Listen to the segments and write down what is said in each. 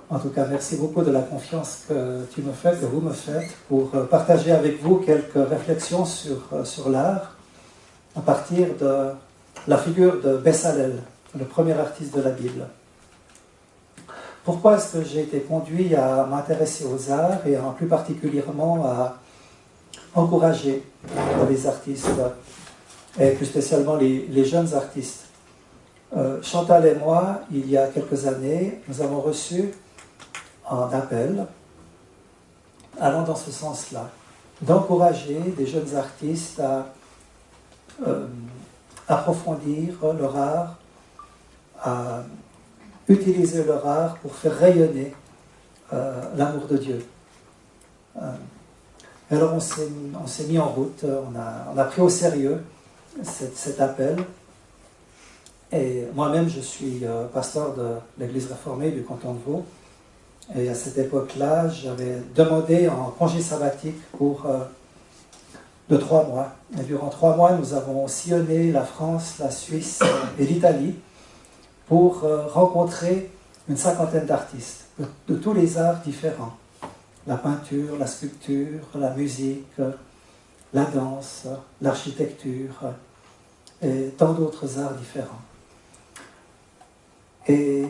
En tout cas, merci beaucoup de la confiance que tu me fais, que vous me faites, pour partager avec vous quelques réflexions sur l'art à partir de la figure de Bessalel, le premier artiste de la Bible. Pourquoi est-ce que j'ai été conduit à m'intéresser aux arts et plus particulièrement à encourager les artistes, et plus spécialement les jeunes artistes? Chantal et moi, il y a quelques années, nous avons reçu un appel allant dans ce sens-là, d'encourager des jeunes artistes à approfondir leur art, à utiliser leur art pour faire rayonner l'amour de Dieu. Alors on s'est mis en route, on a pris au sérieux cet appel. Et moi-même, je suis pasteur de l'Église réformée du canton de Vaud. Et à cette époque-là, j'avais demandé un congé sabbatique de 3 mois. Et durant 3 mois, nous avons sillonné la France, la Suisse et l'Italie pour rencontrer une 50aine d'artistes de tous les arts différents. La peinture, la sculpture, la musique, la danse, l'architecture et tant d'autres arts différents. Et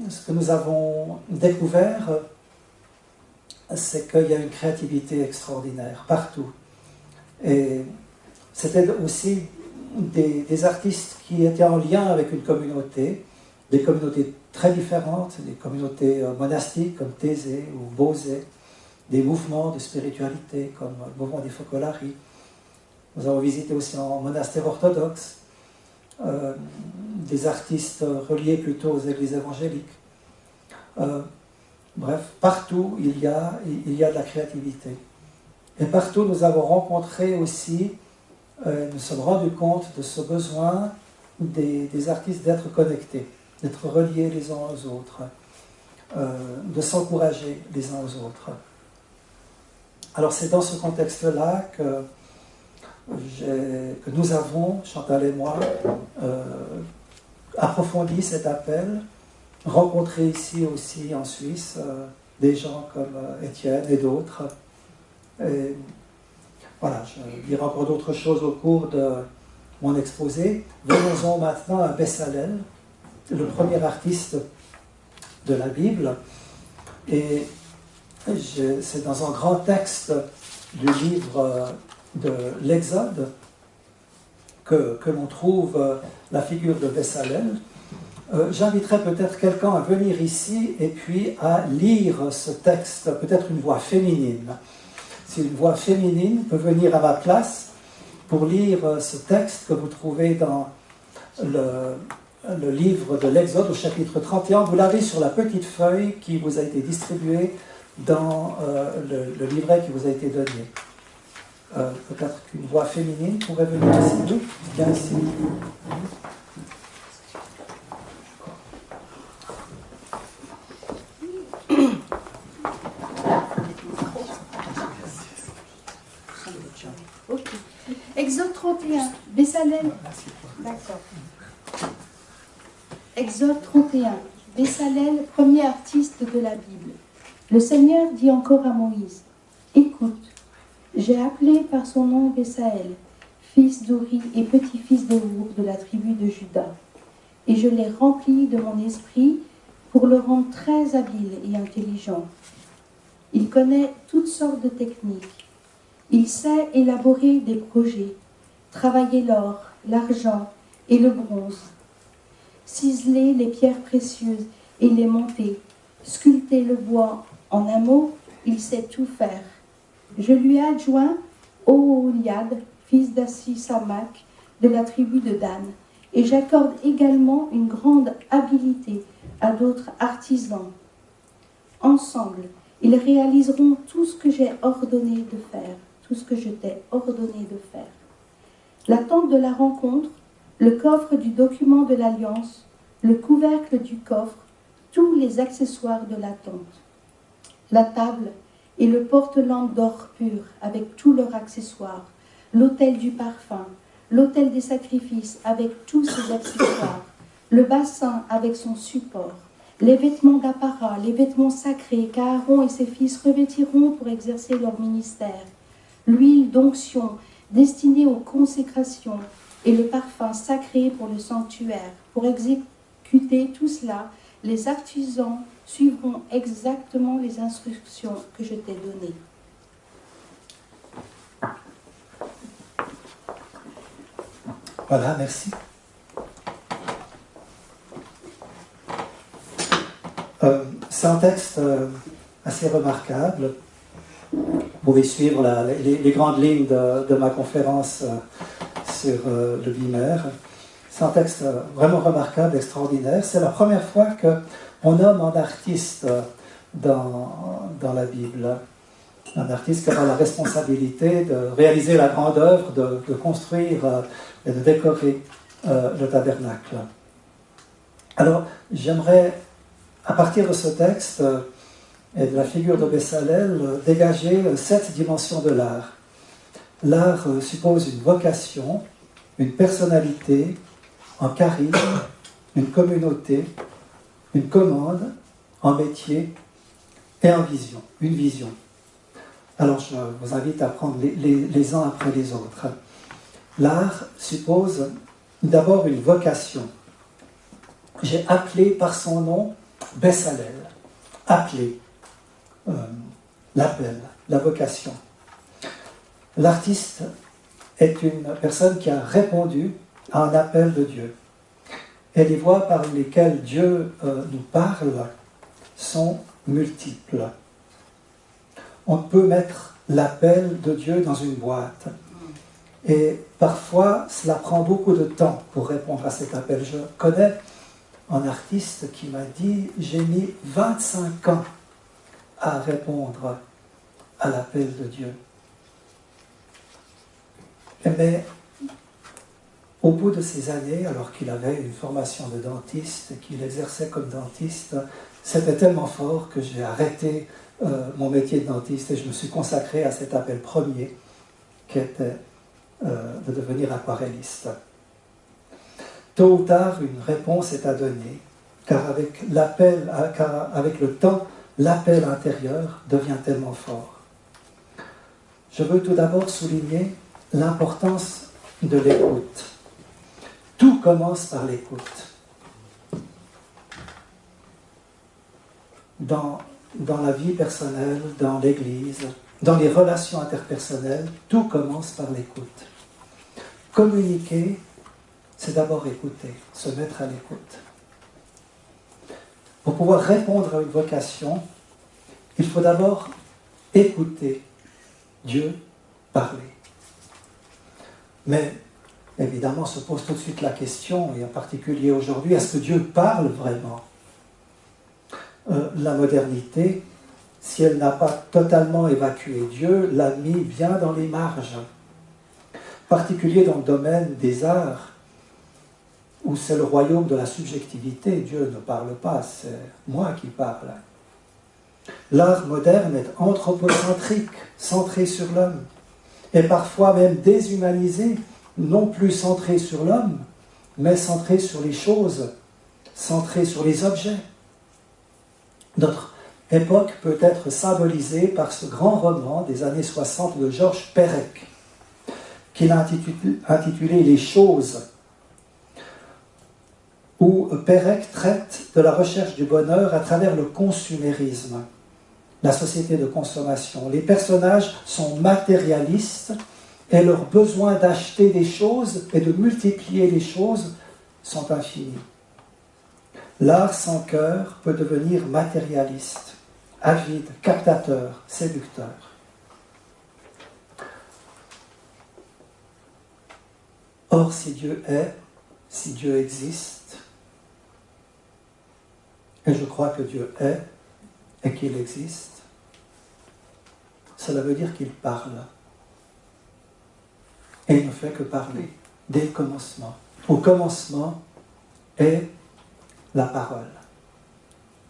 ce que nous avons découvert, c'est qu'il y a une créativité extraordinaire partout. Et c'était aussi des artistes qui étaient en lien avec une communauté, des communautés très différentes, des communautés monastiques comme Thésée ou Beauzée, des mouvements de spiritualité comme le mouvement des Focolari. Nous avons visité aussi un monastère orthodoxe, des artistes reliés plutôt aux églises évangéliques. Bref, partout il y a de la créativité. Et partout nous avons rencontré aussi, nous sommes rendus compte de ce besoin des artistes d'être connectés, d'être reliés les uns aux autres, de s'encourager les uns aux autres. Alors c'est dans ce contexte-là que nous avons, Chantal et moi, approfondi cet appel, rencontré ici aussi en Suisse des gens comme Étienne et d'autres. Et voilà, je dirai encore d'autres choses au cours de mon exposé. Venons-en maintenant à Bessalel, le premier artiste de la Bible. Et c'est dans un grand texte du livre de l'Exode que l'on trouve la figure de Bessalel. J'inviterai peut-être quelqu'un à venir ici et puis à lire ce texte, peut-être une voix féminine. Si une voix féminine peut venir à ma place pour lire ce texte que vous trouvez dans le livre de l'Exode au chapitre 31, vous l'avez sur la petite feuille qui vous a été distribuée dans le livret qui vous a été donné. Peut-être qu'une voix féminine pourrait venir ici. Viens ici. Ok. Exode 31, Bessalel. D'accord. Exode 31, Bessalel, premier artiste de la Bible. Le Seigneur dit encore à Moïse, « Écoute, j'ai appelé par son nom Bessalel, fils d'Uri et petit-fils de Our de la tribu de Juda, et je l'ai rempli de mon esprit pour le rendre très habile et intelligent. Il connaît toutes sortes de techniques. Il sait élaborer des projets, travailler l'or, l'argent et le bronze, ciseler les pierres précieuses et les monter, sculpter le bois. En un mot, il sait tout faire. Je lui ai adjoint Oholiab, fils d'Ahisamach, de la tribu de Dan, et j'accorde également une grande habileté à d'autres artisans. Ensemble, ils réaliseront tout ce que j'ai ordonné de faire, tout ce que je t'ai ordonné de faire. La tente de la rencontre, le coffre du document de l'alliance, le couvercle du coffre, tous les accessoires de la tente, la table et le porte-lampe d'or pur avec tous leurs accessoires, l'autel du parfum, l'autel des sacrifices avec tous ses accessoires, le bassin avec son support, les vêtements d'apparat, les vêtements sacrés qu'Aaron et ses fils revêtiront pour exercer leur ministère, l'huile d'onction destinée aux consécrations et le parfum sacré pour le sanctuaire. Pour exécuter tout cela, les artisans suivront exactement les instructions que je t'ai données. Voilà, merci. C'est un texte assez remarquable. Vous pouvez suivre les grandes lignes de ma conférence sur le bimère. C'est un texte vraiment remarquable, extraordinaire. C'est la première fois qu'on nomme un artiste dans la Bible. Un artiste qui aura la responsabilité de réaliser la grande œuvre, de construire et de décorer le tabernacle. Alors, j'aimerais, à partir de ce texte et de la figure de Bessalel, dégager 7 dimensions de l'art. L'art suppose une vocation, une personnalité, un charisme, une communauté, une commande, un métier et une vision. Alors je vous invite à prendre les uns après les autres. L'art suppose d'abord une vocation. J'ai appelé par son nom Bessalel. Appelé, l'appel, la vocation. L'artiste est une personne qui a répondu à un appel de Dieu. Et les voies par lesquelles Dieu nous parle sont multiples. On peut mettre l'appel de Dieu dans une boîte. Et parfois, cela prend beaucoup de temps pour répondre à cet appel. Je connais un artiste qui m'a dit « J'ai mis 25 ans à répondre à l'appel de Dieu. » Mais au bout de ces années, alors qu'il avait une formation de dentiste et qu'il exerçait comme dentiste, c'était tellement fort que j'ai arrêté mon métier de dentiste et je me suis consacré à cet appel premier qui était de devenir aquarelliste. Tôt ou tard, une réponse est à donner, car avec le temps, l'appel intérieur devient tellement fort. Je veux tout d'abord souligner l'importance de l'écoute. Tout commence par l'écoute. Dans la vie personnelle, dans l'Église, dans les relations interpersonnelles, tout commence par l'écoute. Communiquer, c'est d'abord écouter, se mettre à l'écoute. Pour pouvoir répondre à une vocation, il faut d'abord écouter Dieu parler. Mais évidemment se pose tout de suite la question, et en particulier aujourd'hui, est-ce que Dieu parle vraiment ? La modernité, si elle n'a pas totalement évacué Dieu, l'a mis bien dans les marges. En particulier dans le domaine des arts, où c'est le royaume de la subjectivité. Dieu ne parle pas, c'est moi qui parle. L'art moderne est anthropocentrique, centré sur l'homme, et parfois même déshumanisé, non plus centré sur l'homme, mais centré sur les choses, centré sur les objets. Notre époque peut être symbolisée par ce grand roman des années 60 de Georges Perec, qu'il a intitulé « Les choses », où Perec traite de la recherche du bonheur à travers le consumérisme, la société de consommation. Les personnages sont matérialistes et leurs besoins d'acheter des choses et de multiplier les choses sont infinis. L'art sans cœur peut devenir matérialiste, avide, captateur, séducteur. Or, si Dieu est, si Dieu existe, et je crois que Dieu est et qu'il existe, cela veut dire qu'il parle. Et il ne fait que parler, dès le commencement. Au commencement est la parole.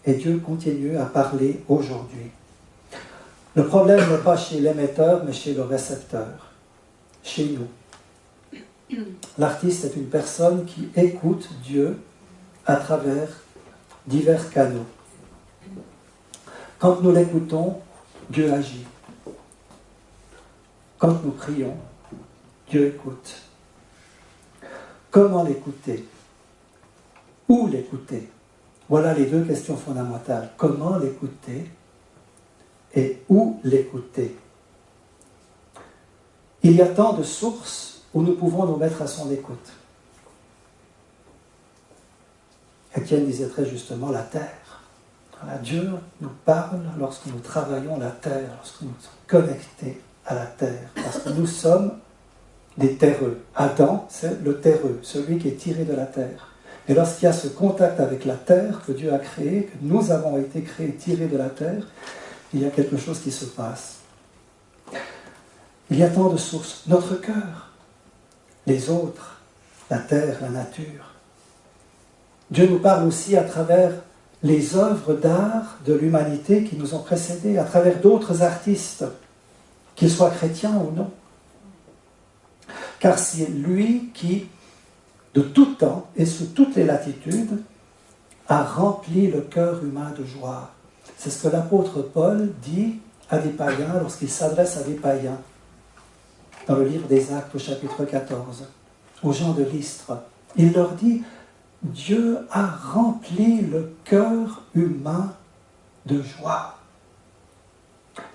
Et Dieu continue à parler aujourd'hui. Le problème n'est pas chez l'émetteur, mais chez le récepteur, chez nous. L'artiste est une personne qui écoute Dieu à travers divers canaux. Quand nous l'écoutons, Dieu agit. Quand nous prions, Dieu écoute. Comment l'écouter? Où l'écouter? Voilà les deux questions fondamentales. Comment l'écouter et où l'écouter? Il y a tant de sources où nous pouvons nous mettre à son écoute. Étienne disait très justement la terre. Voilà, Dieu nous parle lorsque nous travaillons la terre, lorsque nous sommes connectés à la terre, parce que nous sommes des terreux. Adam, c'est le terreux, celui qui est tiré de la terre. Et lorsqu'il y a ce contact avec la terre que Dieu a créé, que nous avons été créés, tirés de la terre, il y a quelque chose qui se passe. Il y a tant de sources. Notre cœur, les autres, la terre, la nature. Dieu nous parle aussi à travers les œuvres d'art de l'humanité qui nous ont précédés, à travers d'autres artistes, qu'ils soient chrétiens ou non. Car c'est lui qui, de tout temps et sous toutes les latitudes, a rempli le cœur humain de joie. C'est ce que l'apôtre Paul dit à des païens lorsqu'il s'adresse à des païens dans le livre des Actes au chapitre 14, aux gens de Lystre. Il leur dit « Dieu a rempli le cœur humain de joie ».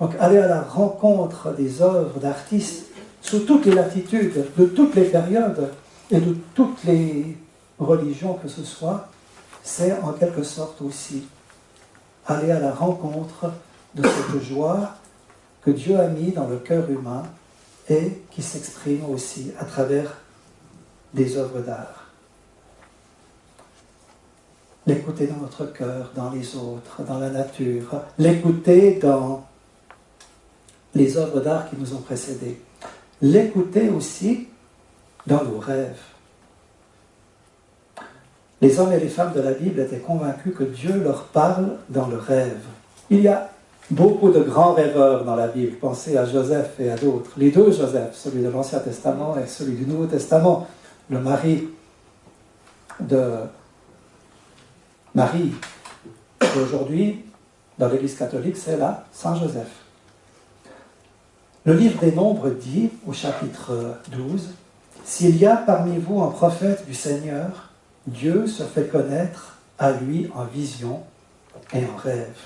Donc aller à la rencontre des œuvres d'artistes sous toutes les latitudes, de toutes les périodes et de toutes les religions que ce soit, c'est en quelque sorte aussi aller à la rencontre de cette joie que Dieu a mis dans le cœur humain et qui s'exprime aussi à travers des œuvres d'art. L'écouter dans notre cœur, dans les autres, dans la nature, l'écouter dans les œuvres d'art qui nous ont précédés, l'écouter aussi dans nos rêves. Les hommes et les femmes de la Bible étaient convaincus que Dieu leur parle dans le rêve. Il y a beaucoup de grands rêveurs dans la Bible. Pensez à Joseph et à d'autres. Les deux Joseph, celui de l'Ancien Testament et celui du Nouveau Testament. Le mari de Marie. Aujourd'hui, dans l'Église catholique, c'est là, Saint Joseph. Le livre des Nombres dit, au chapitre 12, « S'il y a parmi vous un prophète du Seigneur, Dieu se fait connaître à lui en vision et en rêve. »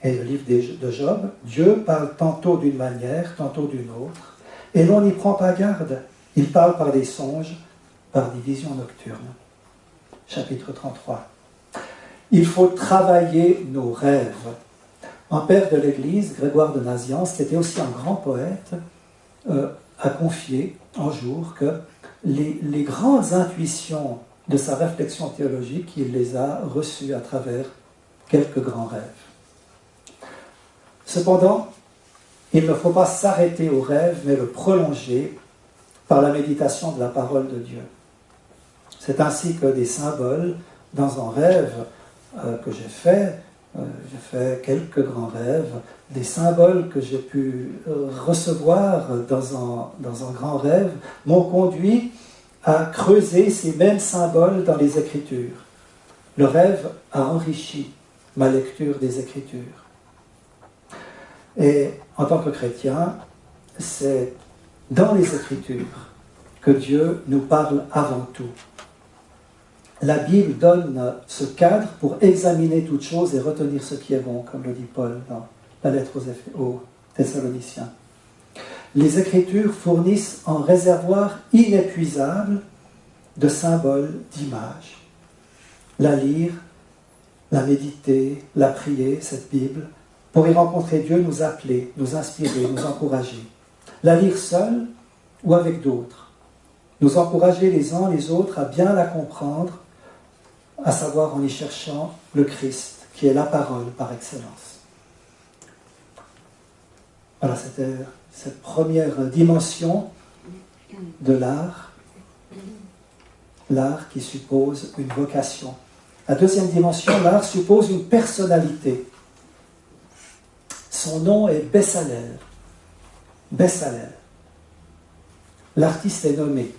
Et le livre de Job, Dieu parle tantôt d'une manière, tantôt d'une autre, et l'on n'y prend pas garde. Il parle par des songes, par des visions nocturnes. Chapitre 33. Il faut travailler nos rêves. Un père de l'Église, Grégoire de Nazianze, qui était aussi un grand poète, a confié un jour que les grandes intuitions de sa réflexion théologique, il les a reçues à travers quelques grands rêves. Cependant, il ne faut pas s'arrêter au rêve, mais le prolonger par la méditation de la parole de Dieu. C'est ainsi que des symboles, dans un rêve que j'ai fait quelques grands rêves, des symboles que j'ai pu recevoir dans un grand rêve, m'ont conduit à creuser ces mêmes symboles dans les Écritures. Le rêve a enrichi ma lecture des Écritures. Et en tant que chrétien, c'est dans les Écritures que Dieu nous parle avant tout. La Bible donne ce cadre pour examiner toutes choses et retenir ce qui est bon, comme le dit Paul dans la lettre aux Thessaloniciens. Les Écritures fournissent un réservoir inépuisable de symboles, d'images. La lire, la méditer, la prier, cette Bible, pour y rencontrer Dieu, nous appeler, nous inspirer, nous encourager. La lire seule ou avec d'autres. Nous encourager les uns les autres à bien la comprendre, à savoir en y cherchant le Christ, qui est la parole par excellence. Voilà, c'était cette première dimension de l'art qui suppose une vocation. La deuxième dimension, l'art suppose une personnalité. Son nom est Bessalel. Bessalel. L'artiste est nommé.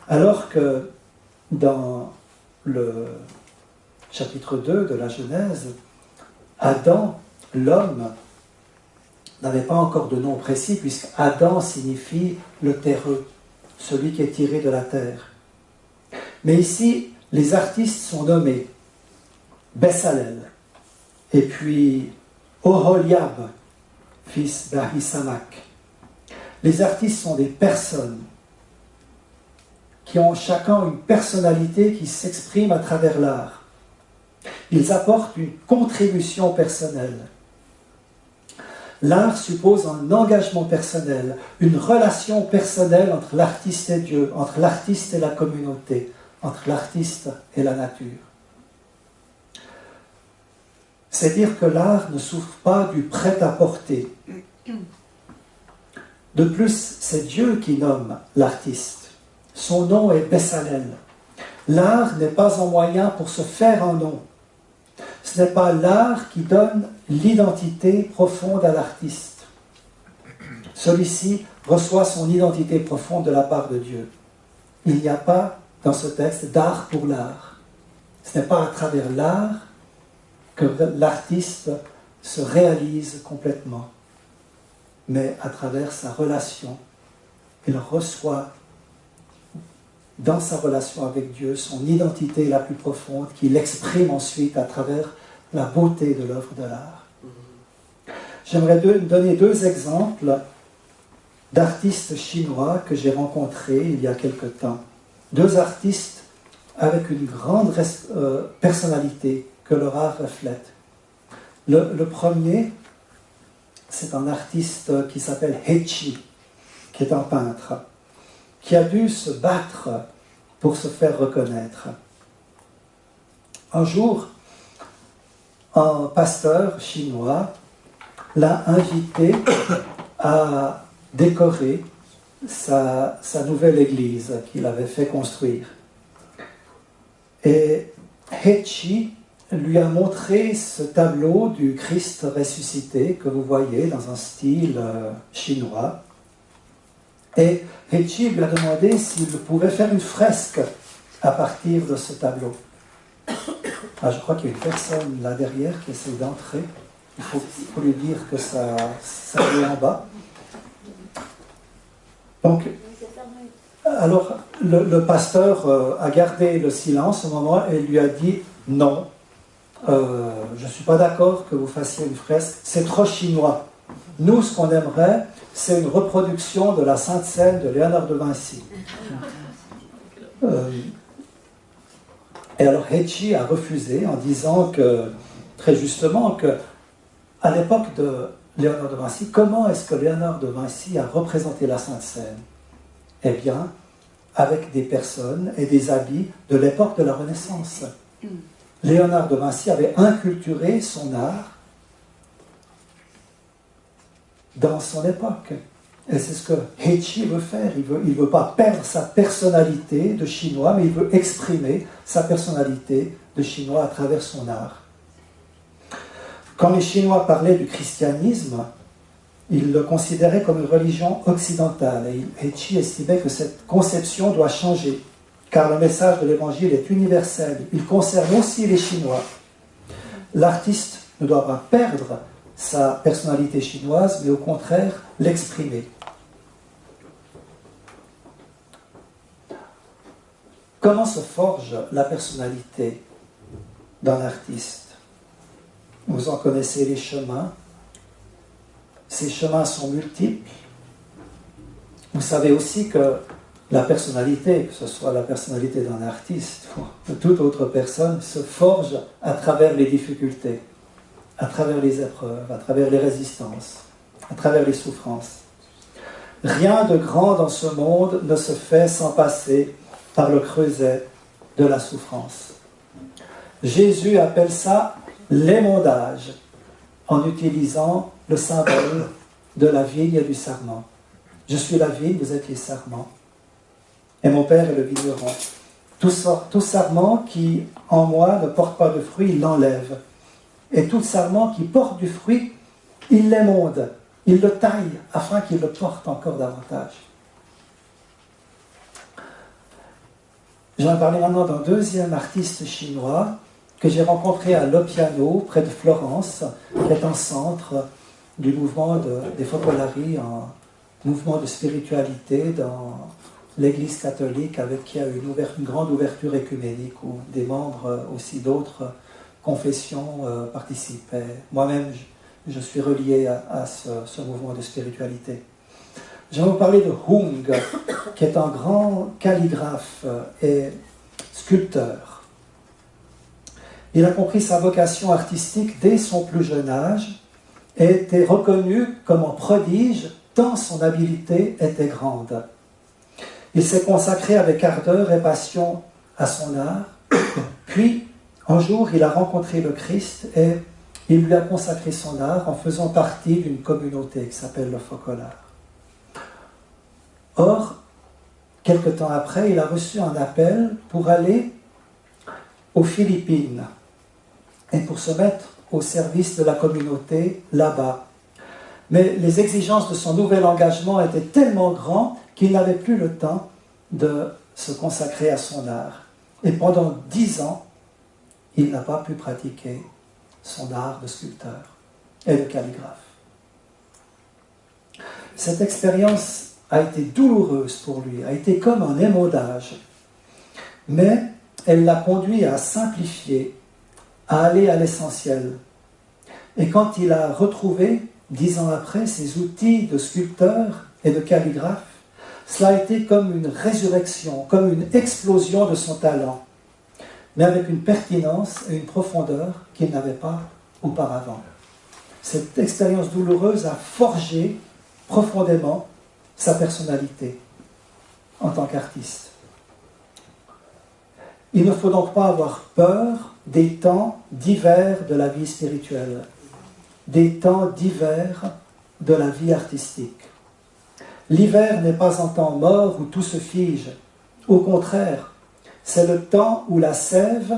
Alors que dans le chapitre 2 de la Genèse, Adam, l'homme, n'avait pas encore de nom précis, puisque Adam signifie le terreux, celui qui est tiré de la terre. Mais ici, les artistes sont nommés Bessalel, et puis Oholiab, fils d'Ahisamak. Les artistes sont des personnes qui ont chacun une personnalité qui s'exprime à travers l'art. Ils apportent une contribution personnelle. L'art suppose un engagement personnel, une relation personnelle entre l'artiste et Dieu, entre l'artiste et la communauté, entre l'artiste et la nature. C'est dire que l'art ne souffre pas du prêt-à-porter. De plus, c'est Dieu qui nomme l'artiste. Son nom est Bessalel. L'art n'est pas un moyen pour se faire un nom. Ce n'est pas l'art qui donne l'identité profonde à l'artiste. Celui-ci reçoit son identité profonde de la part de Dieu. Il n'y a pas, dans ce texte, d'art pour l'art. Ce n'est pas à travers l'art que l'artiste se réalise complètement, mais à travers sa relation. Il reçoit dans sa relation avec Dieu son identité la plus profonde qu'il exprime ensuite à travers la beauté de l'œuvre de l'art. J'aimerais donner deux exemples d'artistes chinois que j'ai rencontrés il y a quelque temps. Deux artistes avec une grande personnalité que leur art reflète. Le premier, c'est un artiste qui s'appelle Hechi, qui est un peintre, qui a dû se battre pour se faire reconnaître. Un jour, un pasteur chinois l'a invité à décorer sa nouvelle église qu'il avait fait construire. Et Hechi lui a montré ce tableau du Christ ressuscité que vous voyez dans un style chinois. Et Hechi lui a demandé s'il pouvait faire une fresque à partir de ce tableau. Ah, je crois qu'il y a une personne là derrière qui essaie d'entrer. Il faut lui dire que ça est en bas. Donc, alors le pasteur a gardé le silence au moment et lui a dit « Non, je ne suis pas d'accord que vous fassiez une fresque, c'est trop chinois. Nous, ce qu'on aimerait, c'est une reproduction de la Sainte Seine de Léonard de Vinci. » Et alors Hechi a refusé en disant que, très justement, que à l'époque de Léonard de Vinci, comment est-ce que Léonard de Vinci a représenté la Sainte Seine? Eh bien, avec des personnes et des habits de l'époque de la Renaissance. Léonard de Vinci avait inculturé son art dans son époque. Et c'est ce que Hechi veut faire. Il veut pas perdre sa personnalité de chinois, mais il veut exprimer sa personnalité de chinois à travers son art. Quand les Chinois parlaient du christianisme, ils le considéraient comme une religion occidentale. Et Hechi estimait que cette conception doit changer, car le message de l'Évangile est universel. Il concerne aussi les Chinois. L'artiste ne doit pas perdre sa personnalité chinoise, mais au contraire l'exprimer. Comment se forge la personnalité d'un artiste? Vous en connaissez les chemins. Ces chemins sont multiples. Vous savez aussi que la personnalité, que ce soit la personnalité d'un artiste ou de toute autre personne, se forge à travers les difficultés, à travers les épreuves, à travers les résistances, à travers les souffrances. Rien de grand dans ce monde ne se fait sans passer par le creuset de la souffrance. Jésus appelle ça l'émondage, en utilisant le symbole de la vigne et du sarment. Je suis la vigne, vous êtes les sarments. Et mon Père est le vigneron. Tout sarment qui, en moi, ne porte pas de fruit, il l'enlève. Et tout sarment qui porte du fruit, il l'émonde. Il le taille afin qu'il le porte encore davantage. Je vais parler maintenant d'un deuxième artiste chinois que j'ai rencontré à Lopiano, près de Florence, qui est un centre du mouvement des Focolari, un mouvement de spiritualité dans l'Église catholique, avec qui a eu une grande ouverture écuménique, où des membres aussi d'autres confessions participaient. Moi-même, je suis relié à ce mouvement de spiritualité. Je vais vous parler de Hung, qui est un grand calligraphe et sculpteur. Il a compris sa vocation artistique dès son plus jeune âge et était reconnu comme un prodige tant son habileté était grande. Il s'est consacré avec ardeur et passion à son art, puis un jour il a rencontré le Christ et il lui a consacré son art en faisant partie d'une communauté qui s'appelle le Focolare. Or, quelque temps après, il a reçu un appel pour aller aux Philippines et pour se mettre au service de la communauté là-bas. Mais les exigences de son nouvel engagement étaient tellement grandes qu'il n'avait plus le temps de se consacrer à son art. Et pendant 10 ans, il n'a pas pu pratiquer son art de sculpteur et de calligraphe. Cette expérience a été douloureuse pour lui, a été comme un émaudage, mais elle l'a conduit à simplifier, à aller à l'essentiel. Et quand il a retrouvé, 10 ans après, ses outils de sculpteur et de calligraphe, cela a été comme une résurrection, comme une explosion de son talent, mais avec une pertinence et une profondeur qu'il n'avait pas auparavant. Cette expérience douloureuse a forgé profondément sa personnalité en tant qu'artiste. Il ne faut donc pas avoir peur des temps divers de la vie spirituelle, des temps divers de la vie artistique. L'hiver n'est pas un temps mort où tout se fige. Au contraire, c'est le temps où la sève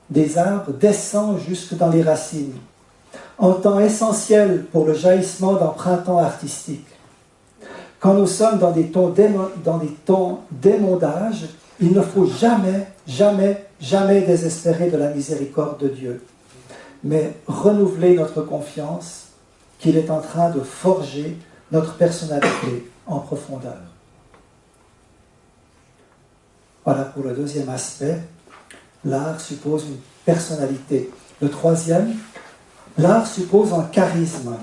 des arbres descend jusque dans les racines, un temps essentiel pour le jaillissement d'un printemps artistique. Quand nous sommes dans des temps d'émondage, il ne faut jamais, jamais, jamais désespérer de la miséricorde de Dieu, mais renouveler notre confiance qu'il est en train de forger notre personnalité en profondeur. Voilà pour le deuxième aspect. L'art suppose une personnalité. Le troisième, l'art suppose un charisme.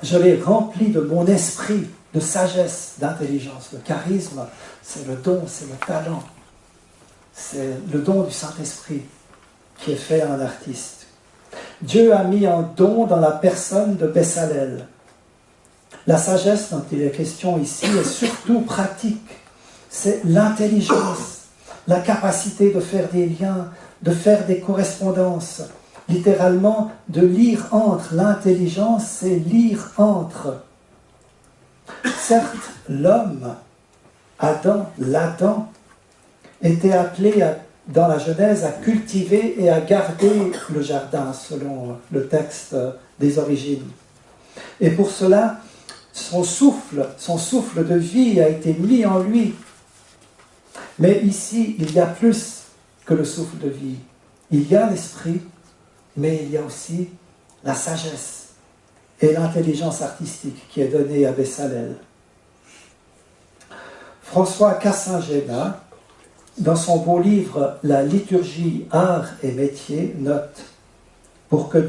Je l'ai rempli de mon esprit, de sagesse, d'intelligence. Le charisme, c'est le don, c'est le talent. C'est le don du Saint-Esprit qui est fait à un artiste. Dieu a mis un don dans la personne de Bessalel. La sagesse dont il est question ici est surtout pratique. C'est l'intelligence, la capacité de faire des liens, de faire des correspondances. Littéralement, de lire entre. L'intelligence, c'est lire entre. Certes, l'homme, l'Adam, était appelé dans la Genèse à cultiver et à garder le jardin, selon le texte des origines. Et pour cela, son souffle de vie a été mis en lui. Mais ici, il y a plus que le souffle de vie. Il y a l'esprit, mais il y a aussi la sagesse et l'intelligence artistique qui est donnée à Bessalel. François Cassingena, dans son beau livre « La liturgie, art et métier », note « Pour que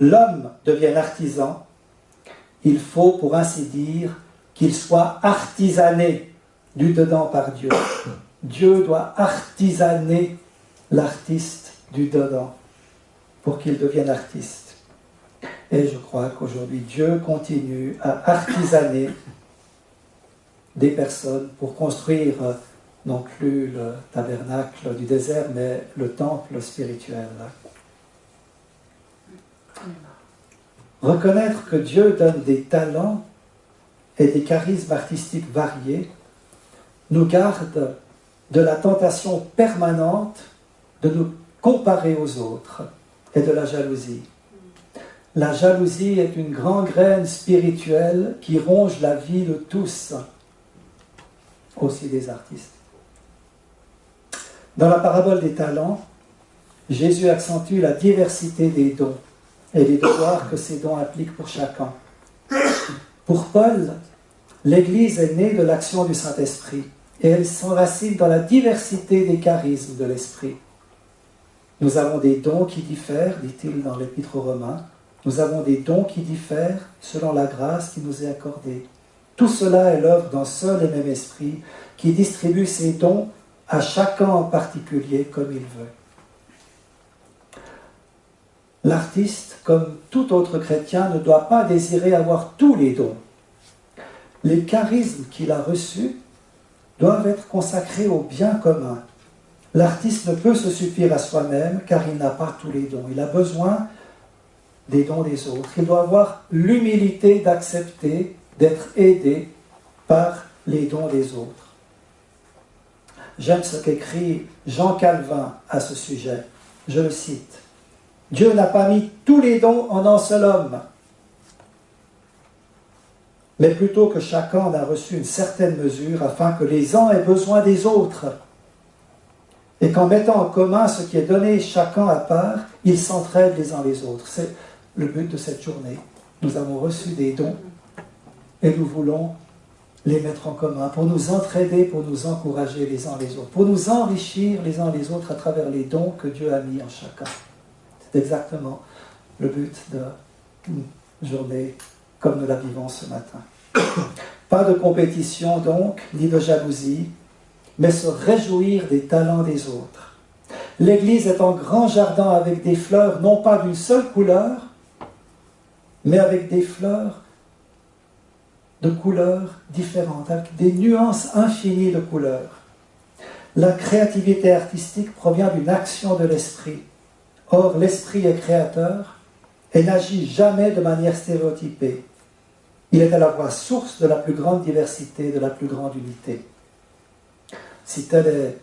l'homme devienne artisan, il faut, pour ainsi dire, qu'il soit artisané du dedans par Dieu. Dieu doit artisaner l'artiste du dedans pour qu'il devienne artiste. Et je crois qu'aujourd'hui, Dieu continue à artisaner des personnes pour construire non plus le tabernacle du désert, mais le temple spirituel. Reconnaître que Dieu donne des talents et des charismes artistiques variés nous garde de la tentation permanente de nous comparer aux autres et de la jalousie. La jalousie est une grande graine spirituelle qui ronge la vie de tous, aussi des artistes. Dans la parabole des talents, Jésus accentue la diversité des dons et les devoirs que ces dons impliquent pour chacun. Pour Paul, l'Église est née de l'action du Saint-Esprit et elle s'enracine dans la diversité des charismes de l'Esprit. Nous avons des dons qui diffèrent, dit-il dans l'Épître aux Romains. Nous avons des dons qui diffèrent selon la grâce qui nous est accordée. Tout cela est l'œuvre d'un seul et même esprit qui distribue ses dons à chacun en particulier comme il veut. L'artiste, comme tout autre chrétien, ne doit pas désirer avoir tous les dons. Les charismes qu'il a reçus doivent être consacrés au bien commun. L'artiste ne peut se suffire à soi-même car il n'a pas tous les dons. Il a besoin des dons des autres. Il doit avoir l'humilité d'accepter d'être aidé par les dons des autres. J'aime ce qu'écrit Jean Calvin à ce sujet. Je le cite. « Dieu n'a pas mis tous les dons en un seul homme, mais plutôt que chacun en a reçu une certaine mesure afin que les uns aient besoin des autres. Et qu'en mettant en commun ce qui est donné chacun à part, ils s'entraident les uns les autres. » C'est le but de cette journée. Nous avons reçu des dons et nous voulons les mettre en commun pour nous entraider, pour nous encourager les uns les autres, pour nous enrichir les uns les autres à travers les dons que Dieu a mis en chacun. C'est exactement le but d'une journée comme nous la vivons ce matin. Pas de compétition donc, ni de jalousie, mais se réjouir des talents des autres. L'Église est un grand jardin avec des fleurs, non pas d'une seule couleur, mais avec des fleurs de couleurs différentes, avec des nuances infinies de couleurs. La créativité artistique provient d'une action de l'esprit. Or, l'esprit est créateur et n'agit jamais de manière stéréotypée. Il est à la fois source de la plus grande diversité, de la plus grande unité. Si telle est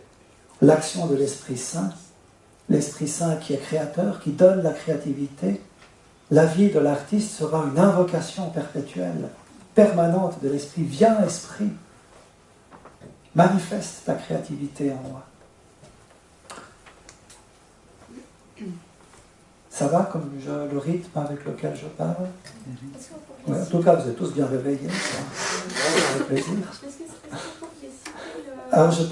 l'action de l'Esprit Saint qui est créateur, qui donne la créativité, la vie de l'artiste sera une invocation perpétuelle, permanente de l'Esprit. Viens, Esprit, manifeste ta créativité en moi. Ça va comme le rythme avec lequel je parle? Ouais, en tout cas, vous êtes tous bien réveillés. Avec plaisir. Alors, je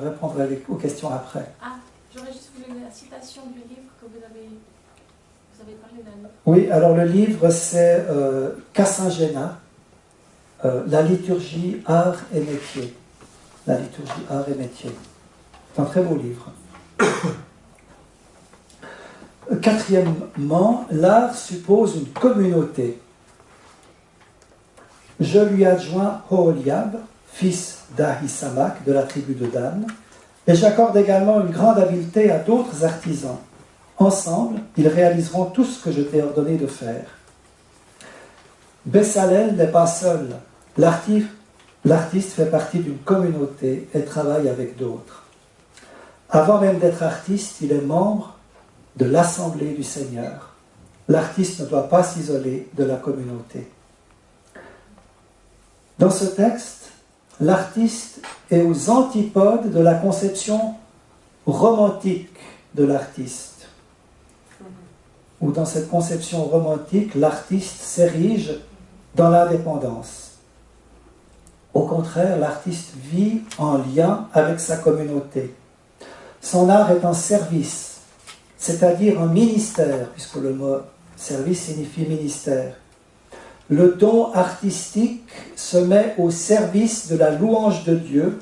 répondrai aux questions après. Ah, j'aurais juste voulu la citation du livre que vous avez parlé d'un livre. Oui, alors le livre, c'est Cassingena, La liturgie, art et métier. La liturgie, art et métier. C'est un très beau livre. Quatrièmement, l'art suppose une communauté. Je lui adjoins Oholiab, fils d'Ahisamak, de la tribu de Dan, et j'accorde également une grande habileté à d'autres artisans. Ensemble, ils réaliseront tout ce que je t'ai ordonné de faire. Bessalel n'est pas seul. L'artiste fait partie d'une communauté et travaille avec d'autres. Avant même d'être artiste, il est membre de l'Assemblée du Seigneur. L'artiste ne doit pas s'isoler de la communauté. Dans ce texte, l'artiste est aux antipodes de la conception romantique de l'artiste. Ou dans cette conception romantique, l'artiste s'érige dans l'indépendance. Au contraire, l'artiste vit en lien avec sa communauté. Son art est un service, c'est-à-dire un ministère, puisque le mot service signifie ministère. Le don artistique se met au service de la louange de Dieu,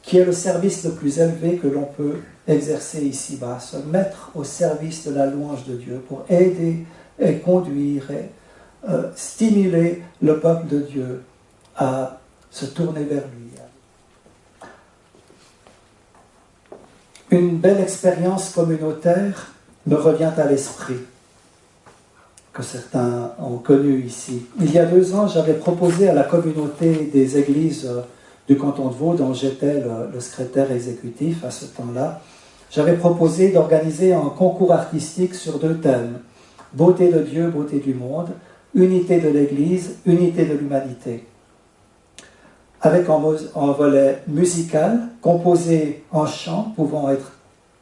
qui est le service le plus élevé que l'on peut exercer ici-bas, se mettre au service de la louange de Dieu pour aider et conduire et stimuler le peuple de Dieu à se tourner vers lui. Une belle expérience communautaire me revient à l'esprit, que certains ont connu ici. Il y a 2 ans, j'avais proposé à la communauté des églises du canton de Vaud, dont j'étais le secrétaire exécutif à ce temps-là, j'avais proposé d'organiser un concours artistique sur 2 thèmes. Beauté de Dieu, beauté du monde, unité de l'Église, unité de l'humanité. avec un volet musical, composé en chant, pouvant être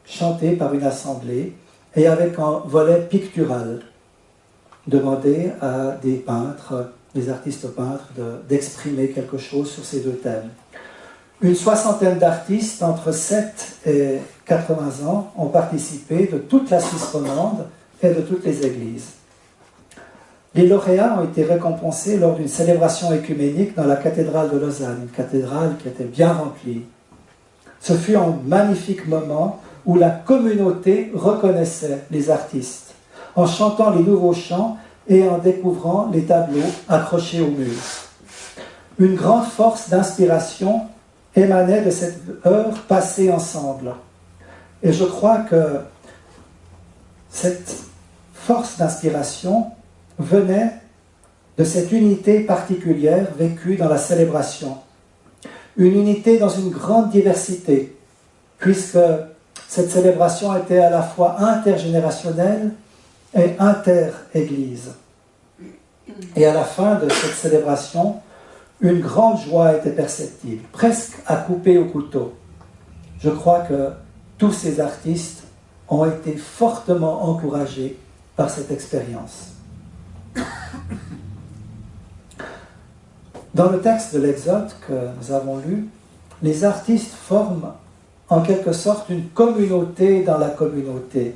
chanté par une assemblée, et avec un volet pictural, demandé à des peintres, des artistes peintres, d'exprimer quelque chose sur ces deux thèmes. Une soixantaine d'artistes entre 7 et 80 ans ont participé de toute la Suisse romande et de toutes les églises. Les lauréats ont été récompensés lors d'une célébration œcuménique dans la cathédrale de Lausanne, une cathédrale qui était bien remplie. Ce fut un magnifique moment où la communauté reconnaissait les artistes, en chantant les nouveaux chants et en découvrant les tableaux accrochés au mur. Une grande force d'inspiration émanait de cette heure passée ensemble. Et je crois que cette force d'inspiration venait de cette unité particulière vécue dans la célébration. Une unité dans une grande diversité, puisque cette célébration était à la fois intergénérationnelle et inter-église. Et à la fin de cette célébration, une grande joie était perceptible, presque à couper au couteau. Je crois que tous ces artistes ont été fortement encouragés par cette expérience. Dans le texte de l'Exode que nous avons lu, les artistes forment en quelque sorte une communauté dans la communauté.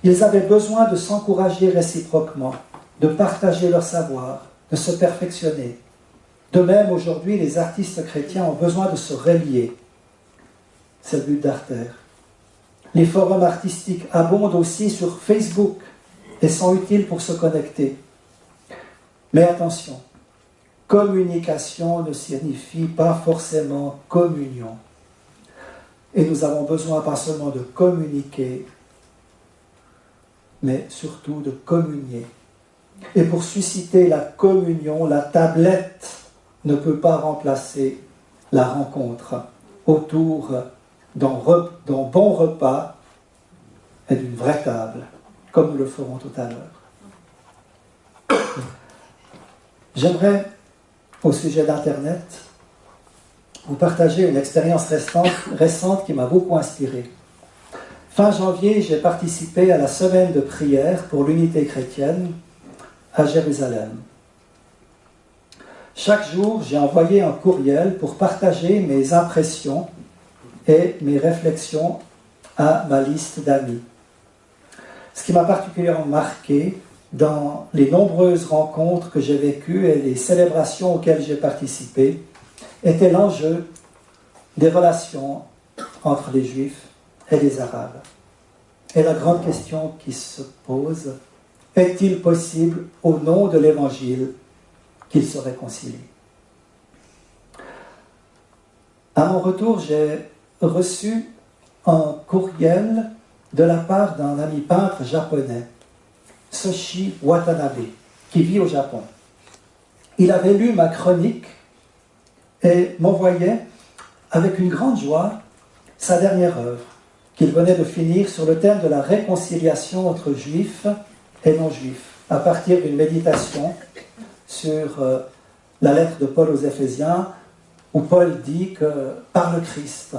Ils avaient besoin de s'encourager réciproquement, de partager leur savoir, de se perfectionner. De même, aujourd'hui, les artistes chrétiens ont besoin de se relier. C'est le but d'Arter. Les forums artistiques abondent aussi sur Facebook et sont utiles pour se connecter. Mais attention, communication ne signifie pas forcément communion. Et nous avons besoin pas seulement de communiquer, mais surtout de communier. Et pour susciter la communion, la tablette ne peut pas remplacer la rencontre autour d'un bon repas et d'une vraie table, comme nous le ferons tout à l'heure. J'aimerais, au sujet d'Internet, vous partager une expérience récente qui m'a beaucoup inspiré. Fin janvier, j'ai participé à la semaine de prière pour l'unité chrétienne à Jérusalem. Chaque jour, j'ai envoyé un courriel pour partager mes impressions et mes réflexions à ma liste d'amis. Ce qui m'a particulièrement marqué dans les nombreuses rencontres que j'ai vécues et les célébrations auxquelles j'ai participé était l'enjeu des relations entre les Juifs et les Arabes. Et la grande question qui se pose, est-il possible, au nom de l'Évangile, qu'ils se réconcilient? À mon retour, j'ai reçu un courriel de la part d'un ami peintre japonais, Soshi Watanabe, qui vit au Japon. Il avait lu ma chronique et m'envoyait avec une grande joie sa dernière œuvre, qu'il venait de finir sur le thème de la réconciliation entre juifs et non-juifs, à partir d'une méditation sur la lettre de Paul aux Éphésiens, où Paul dit que par le Christ,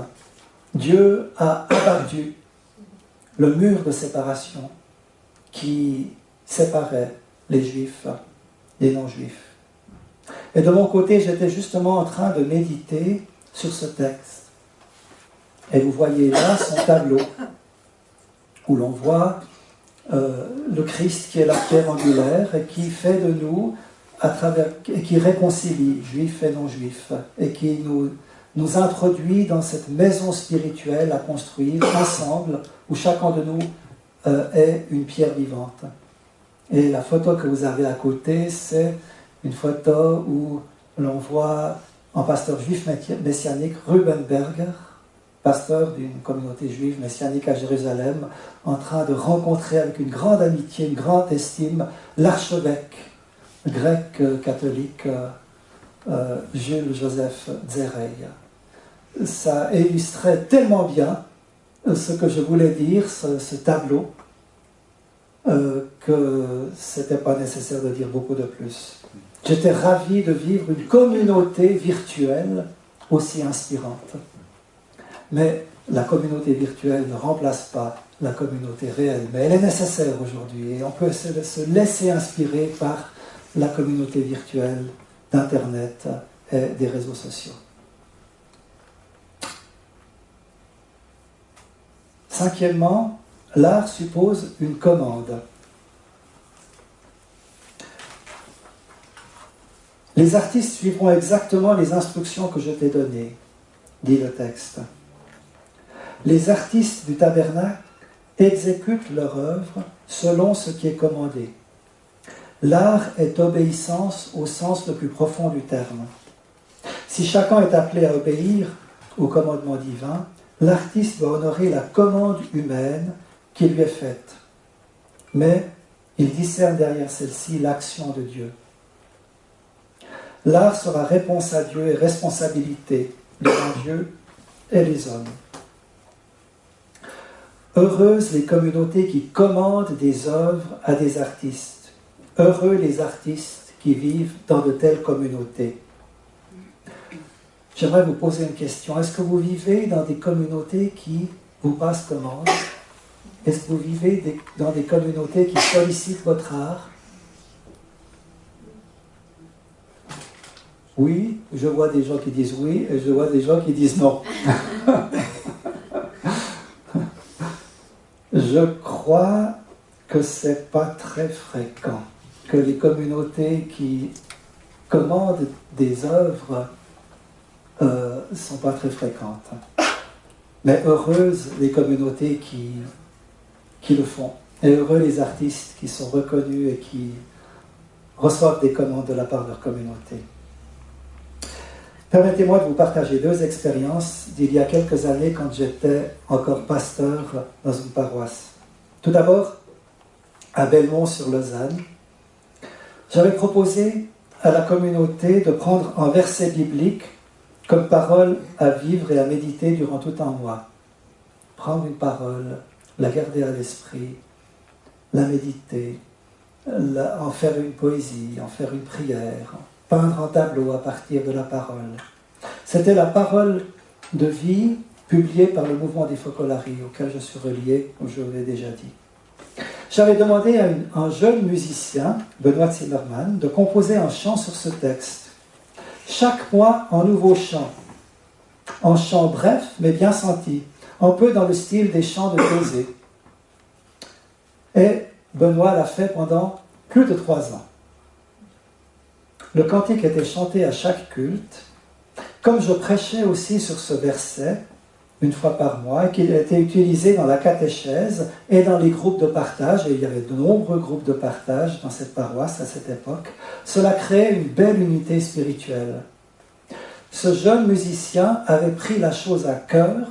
Dieu a abattu le mur de séparation qui séparait les juifs des non-juifs. Et de mon côté, j'étais justement en train de méditer sur ce texte. Et vous voyez là son tableau, où l'on voit le Christ qui est la pierre angulaire et qui fait de nous, et qui réconcilie juifs et non-juifs, et qui nous introduit dans cette maison spirituelle à construire ensemble, où chacun de nous est une pierre vivante. Et la photo que vous avez à côté, c'est une photo où l'on voit un pasteur juif messianique, Ruben Berger, pasteur d'une communauté juive messianique à Jérusalem, en train de rencontrer avec une grande amitié, une grande estime, l'archevêque grec catholique Jules Joseph Zerey. Ça illustrait tellement bien ce que je voulais dire, ce tableau, que ce n'était pas nécessaire de dire beaucoup de plus. J'étais ravi de vivre une communauté virtuelle aussi inspirante. Mais la communauté virtuelle ne remplace pas la communauté réelle, mais elle est nécessaire aujourd'hui et on peut se laisser inspirer par la communauté virtuelle d'Internet et des réseaux sociaux. Cinquièmement, l'art suppose une commande. Les artistes suivront exactement les instructions que je t'ai données, dit le texte. Les artistes du tabernacle exécutent leur œuvre selon ce qui est commandé. L'art est obéissance au sens le plus profond du terme. Si chacun est appelé à obéir au commandement divin, l'artiste doit honorer la commande humaine qui lui est faite. Mais il discerne derrière celle-ci l'action de Dieu. L'art sera réponse à Dieu et responsabilité devant Dieu et les hommes. Heureuses les communautés qui commandent des œuvres à des artistes. Heureux les artistes qui vivent dans de telles communautés. J'aimerais vous poser une question. Est-ce que vous vivez dans des communautés qui vous passent commande? Est-ce que vous vivez dans des communautés qui sollicitent votre art? Oui, je vois des gens qui disent oui et je vois des gens qui disent non. Je crois que ce n'est pas très fréquent que les communautés qui commandent des œuvres ne sont pas très fréquentes. Mais heureuses les communautés qui le font. Et heureux les artistes qui sont reconnus et qui reçoivent des commandes de la part de leur communauté. Permettez-moi de vous partager deux expériences d'il y a quelques années quand j'étais encore pasteur dans une paroisse. Tout d'abord, à Belmont-sur-Lausanne, j'avais proposé à la communauté de prendre un verset biblique comme parole à vivre et à méditer durant tout un mois. Prendre une parole, la garder à l'esprit, la méditer, en faire une poésie, en faire une prière, peindre un tableau à partir de la parole. C'était la parole de vie publiée par le mouvement des Focolari, auquel je suis relié, comme je vous l'ai déjà dit. J'avais demandé à un jeune musicien, Benoît Zimmermann, de composer un chant sur ce texte. Chaque mois, un nouveau chant. Un chant bref, mais bien senti, un peu dans le style des chants de Thésée. Et Benoît l'a fait pendant plus de 3 ans. Le cantique était chanté à chaque culte. Comme je prêchais aussi sur ce verset, une fois par mois, et qu'il était utilisé dans la catéchèse et dans les groupes de partage, et il y avait de nombreux groupes de partage dans cette paroisse à cette époque, cela créait une belle unité spirituelle. Ce jeune musicien avait pris la chose à cœur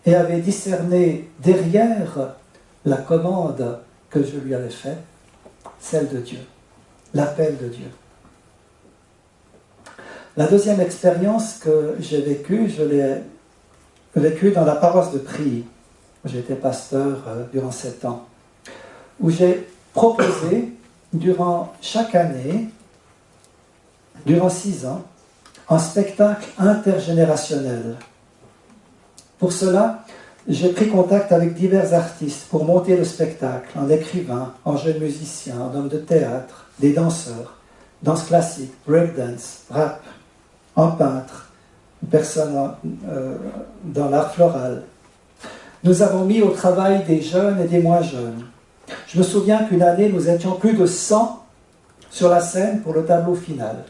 et avait discerné derrière la commande que je lui avais faite, celle de Dieu, l'appel de Dieu. La deuxième expérience que j'ai vécue, je l'ai vécue dans la paroisse de Prilly, où j'étais pasteur durant 7 ans, où j'ai proposé durant chaque année, durant 6 ans, un spectacle intergénérationnel. Pour cela, j'ai pris contact avec divers artistes pour monter le spectacle, un écrivain, un jeune musicien, un homme de théâtre, des danseurs, danse classique, breakdance, rap, un peintre, une personne dans l'art floral. Nous avons mis au travail des jeunes et des moins jeunes. Je me souviens qu'une année, nous étions plus de 100 sur la scène pour le tableau final.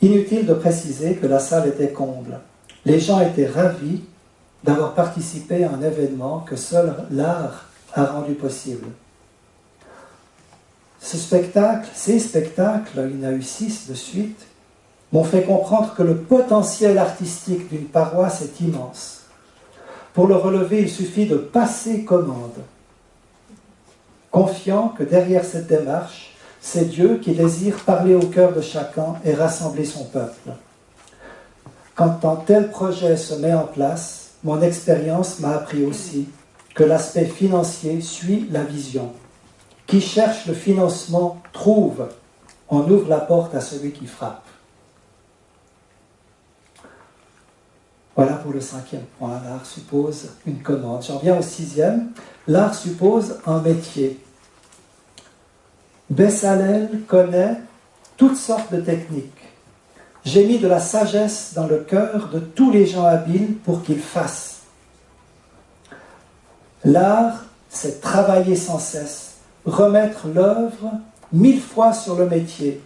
Inutile de préciser que la salle était comble. Les gens étaient ravis d'avoir participé à un événement que seul l'art a rendu possible. Ces spectacles, il y en a eu 6 de suite, m'ont fait comprendre que le potentiel artistique d'une paroisse est immense. Pour le relever, il suffit de passer commande, confiant que derrière cette démarche, c'est Dieu qui désire parler au cœur de chacun et rassembler son peuple. Quand un tel projet se met en place, mon expérience m'a appris aussi que l'aspect financier suit la vision. Qui cherche le financement trouve, on ouvre la porte à celui qui frappe. Voilà pour le 5e point. L'art suppose une commande. J'en viens au 6e. L'art suppose un métier. Bessalel connaît toutes sortes de techniques. J'ai mis de la sagesse dans le cœur de tous les gens habiles pour qu'ils fassent. L'art, c'est travailler sans cesse, remettre l'œuvre 1000 fois sur le métier.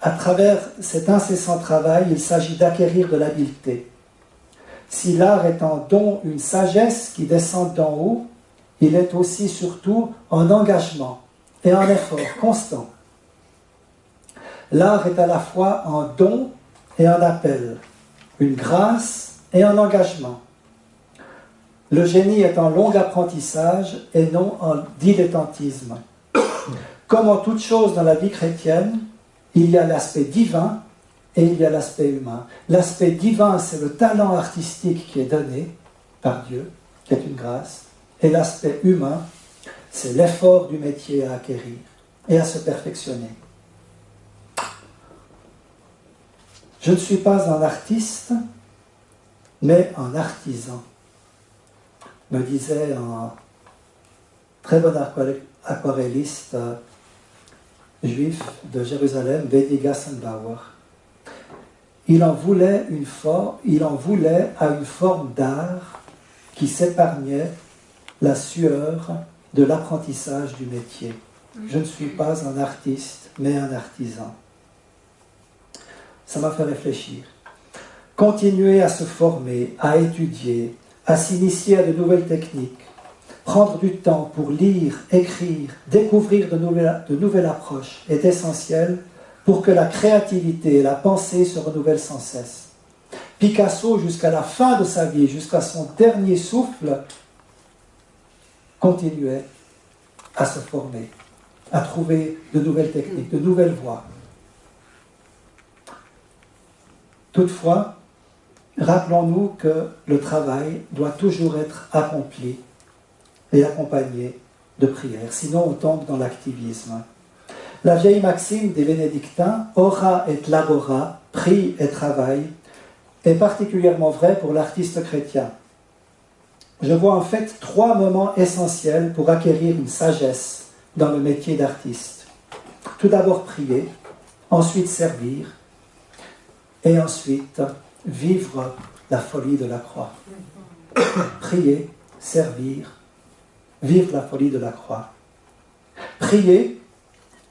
À travers cet incessant travail, il s'agit d'acquérir de l'habileté. Si l'art est en don une sagesse qui descend d'en haut, il est aussi surtout un engagement et un effort constant. L'art est à la fois un don et un appel, une grâce et un engagement. Le génie est un long apprentissage et non un dilettantisme. Comme en toute chose dans la vie chrétienne, il y a l'aspect divin et il y a l'aspect humain. L'aspect divin, c'est le talent artistique qui est donné par Dieu, qui est une grâce. Et l'aspect humain, c'est l'effort du métier à acquérir et à se perfectionner. Je ne suis pas un artiste, mais un artisan, me disait un très bon aquarelliste juif de Jérusalem, Bedi Gassenbauer. Il en voulait à une forme d'art qui s'épargnait la sueur de l'apprentissage du métier. Je ne suis pas un artiste, mais un artisan. Ça m'a fait réfléchir. Continuer à se former, à étudier, à s'initier à de nouvelles techniques, prendre du temps pour lire, écrire, découvrir de nouvelles approches est essentiel pour que la créativité et la pensée se renouvellent sans cesse. Picasso, jusqu'à la fin de sa vie, jusqu'à son dernier souffle, continuait à se former, à trouver de nouvelles techniques, de nouvelles voies. Toutefois, rappelons-nous que le travail doit toujours être accompli et accompagné de prières, sinon on tombe dans l'activisme. La vieille maxime des bénédictins, ora et labora, prie et travaille, est particulièrement vraie pour l'artiste chrétien. Je vois en fait 3 moments essentiels pour acquérir une sagesse dans le métier d'artiste. Tout d'abord prier, ensuite servir, et ensuite vivre la folie de la croix. Prier, servir, vivre la folie de la croix. Prier,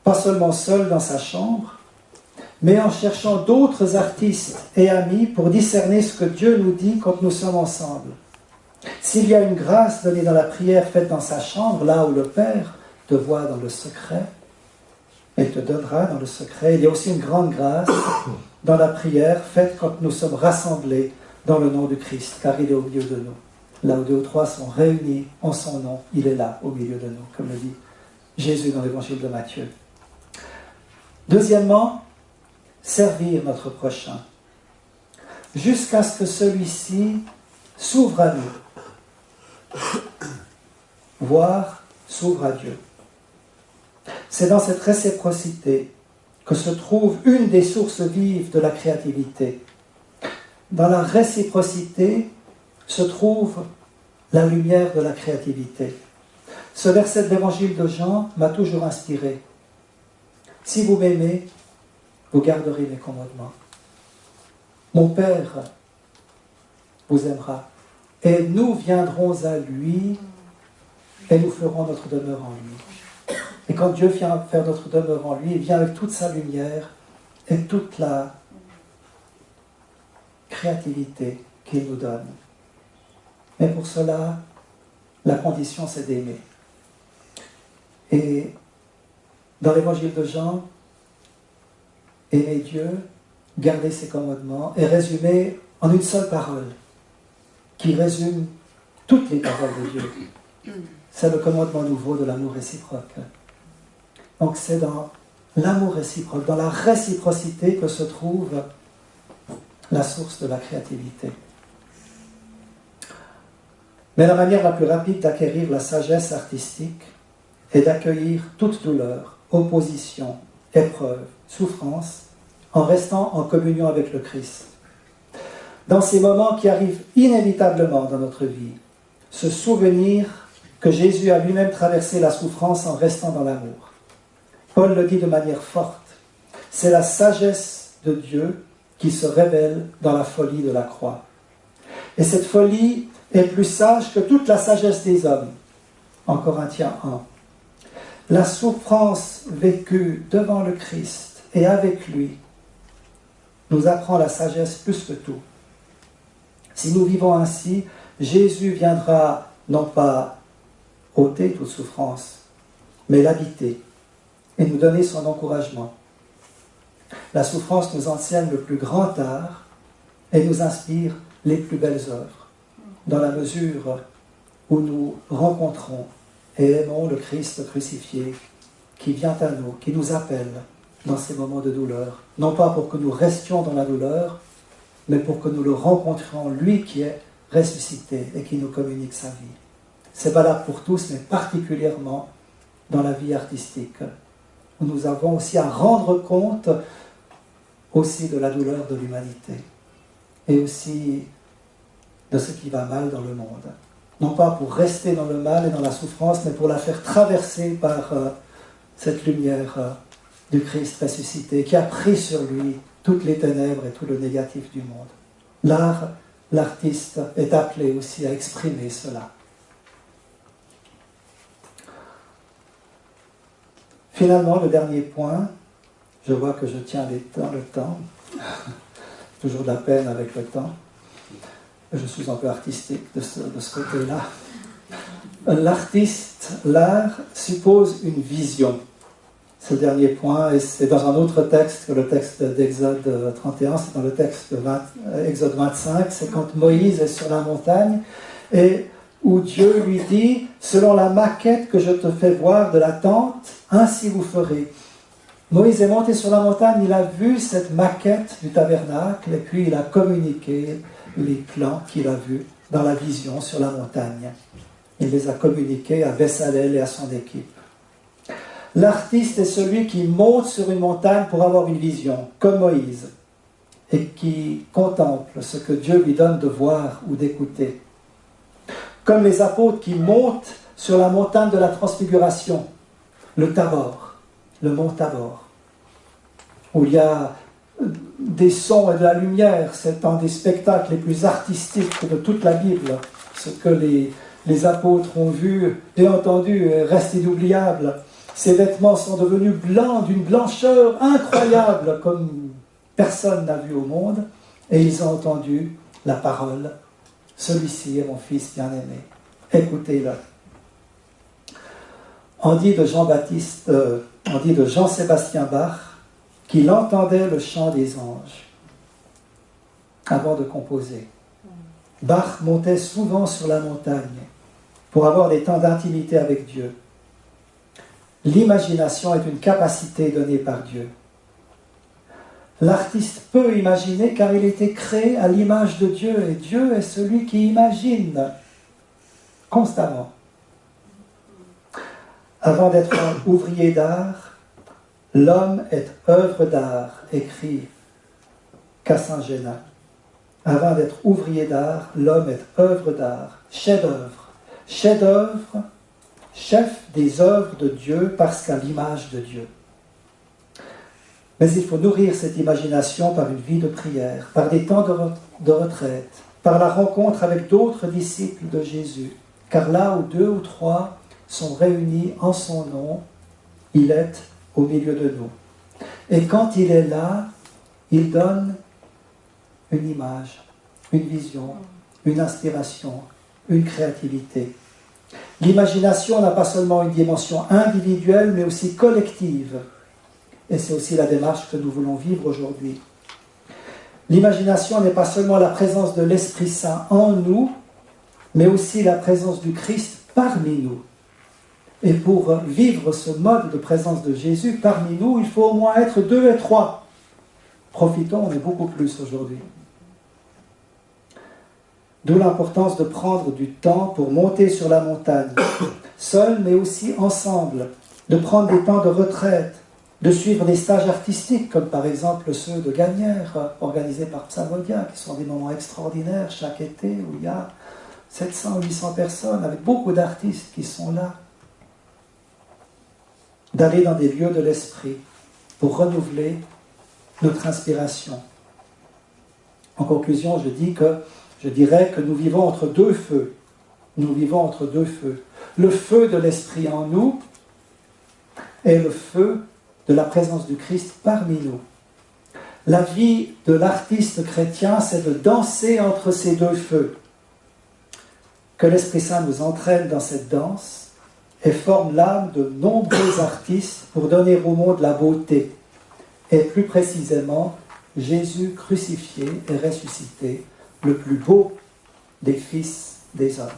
pas seulement seul dans sa chambre, mais en cherchant d'autres artistes et amis pour discerner ce que Dieu nous dit quand nous sommes ensemble. S'il y a une grâce donnée dans la prière faite dans sa chambre, là où le Père te voit dans le secret, et te donnera dans le secret, il y a aussi une grande grâce dans la prière faite quand nous sommes rassemblés dans le nom du Christ, car il est au milieu de nous. Là où 2 ou 3 sont réunis en son nom, il est là, au milieu de nous, comme le dit Jésus dans l'évangile de Matthieu. Deuxièmement, servir notre prochain, jusqu'à ce que celui-ci s'ouvre à nous, voire s'ouvre à Dieu. C'est dans cette réciprocité que se trouve une des sources vives de la créativité. Dans la réciprocité se trouve la lumière de la créativité. Ce verset de l'évangile de Jean m'a toujours inspiré. Si vous m'aimez, vous garderez mes commandements. Mon Père vous aimera, et nous viendrons à lui, et nous ferons notre demeure en lui. Et quand Dieu vient faire notre demeure en lui, il vient avec toute sa lumière et toute la créativité qu'il nous donne. Mais pour cela, la condition, c'est d'aimer. Et dans l'évangile de Jean, aimer Dieu, garder ses commandements, est résumé en une seule parole, qui résume toutes les paroles de Dieu. C'est le commandement nouveau de l'amour réciproque. Donc c'est dans l'amour réciproque, dans la réciprocité que se trouve la source de la créativité. Mais la manière la plus rapide d'acquérir la sagesse artistique est d'accueillir toute douleur, opposition épreuves, souffrances, en restant en communion avec le Christ. Dans ces moments qui arrivent inévitablement dans notre vie, se souvenir que Jésus a lui-même traversé la souffrance en restant dans l'amour. Paul le dit de manière forte, c'est la sagesse de Dieu qui se révèle dans la folie de la croix. Et cette folie est plus sage que toute la sagesse des hommes. En Corinthiens 1. La souffrance vécue devant le Christ et avec lui nous apprend la sagesse plus que tout. Si nous vivons ainsi, Jésus viendra non pas ôter toute souffrance, mais l'habiter et nous donner son encouragement. La souffrance nous enseigne le plus grand art et nous inspire les plus belles œuvres, dans la mesure où nous rencontrons et aimons le Christ crucifié qui vient à nous, qui nous appelle dans ces moments de douleur, non pas pour que nous restions dans la douleur, mais pour que nous le rencontrions, lui qui est ressuscité et qui nous communique sa vie. C'est valable pour tous, mais particulièrement dans la vie artistique, où nous avons aussi à rendre compte aussi de la douleur de l'humanité et aussi de ce qui va mal dans le monde. Non pas pour rester dans le mal et dans la souffrance, mais pour la faire traverser par cette lumière du Christ ressuscité qui a pris sur lui toutes les ténèbres et tout le négatif du monde. L'artiste est appelé aussi à exprimer cela. Finalement, le dernier point, je vois que je tiens le temps, toujours de la peine avec le temps. Je suis un peu artistique de ce côté-là. L'art suppose une vision. Ce dernier point, et c'est dans un autre texte que le texte d'Exode 31, c'est dans le texte d'Exode 25, c'est quand Moïse est sur la montagne et où Dieu lui dit, selon la maquette que je te fais voir de la tente, ainsi vous ferez. Moïse est monté sur la montagne, il a vu cette maquette du tabernacle et puis il a communiqué les plans qu'il a vus dans la vision sur la montagne. Il les a communiqués à Bessalel et à son équipe. L'artiste est celui qui monte sur une montagne pour avoir une vision, comme Moïse, et qui contemple ce que Dieu lui donne de voir ou d'écouter. Comme les apôtres qui montent sur la montagne de la transfiguration, le Tabor, le mont Tabor, où il y a des sons et de la lumière. C'est un des spectacles les plus artistiques de toute la Bible. Ce que les apôtres ont vu et entendu reste inoubliable. Ces vêtements sont devenus blancs, d'une blancheur incroyable, comme personne n'a vu au monde, et ils ont entendu la parole. Celui-ci est mon fils bien-aimé. Écoutez-le. On dit de Jean-Sébastien Bach qu'il entendait le chant des anges avant de composer. Bach montait souvent sur la montagne pour avoir des temps d'intimité avec Dieu. L'imagination est une capacité donnée par Dieu. L'artiste peut imaginer car il a été créé à l'image de Dieu et Dieu est celui qui imagine constamment. Avant d'être un ouvrier d'art, l'homme est œuvre d'art, écrit Cassin-Génin. Avant d'être ouvrier d'art, l'homme est œuvre d'art, chef-d'œuvre. Chef-d'œuvre, chef des œuvres de Dieu parce qu'à l'image de Dieu. Mais il faut nourrir cette imagination par une vie de prière, par des temps de retraite, par la rencontre avec d'autres disciples de Jésus. Car là où 2 ou 3 sont réunis en son nom, il est au milieu de nous. Et quand il est là, il donne une image, une vision, une inspiration, une créativité. L'imagination n'a pas seulement une dimension individuelle, mais aussi collective. Et c'est aussi la démarche que nous voulons vivre aujourd'hui. L'imagination n'est pas seulement la présence de l'Esprit Saint en nous, mais aussi la présence du Christ parmi nous. Et pour vivre ce mode de présence de Jésus parmi nous, il faut au moins être 2 et 3. Profitons, on est beaucoup plus aujourd'hui. D'où l'importance de prendre du temps pour monter sur la montagne, seul mais aussi ensemble, de prendre des temps de retraite, de suivre des stages artistiques, comme par exemple ceux de Gagnères, organisés par Psalmodia, qui sont des moments extraordinaires chaque été, où il y a 700 ou 800 personnes, avec beaucoup d'artistes qui sont là. D'aller dans des lieux de l'esprit pour renouveler notre inspiration. En conclusion, je dirais que nous vivons entre deux feux. Nous vivons entre deux feux. Le feu de l'esprit en nous et le feu de la présence du Christ parmi nous. La vie de l'artiste chrétien, c'est de danser entre ces deux feux. Que l'Esprit Saint nous entraîne dans cette danse et forme l'âme de nombreux artistes pour donner au monde la beauté. Et plus précisément, Jésus crucifié et ressuscité, le plus beau des fils des hommes.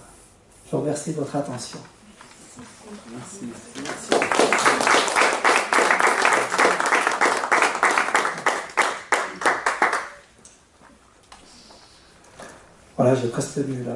Je vous remercie de votre attention. Merci. Voilà, j'ai presque tenu là.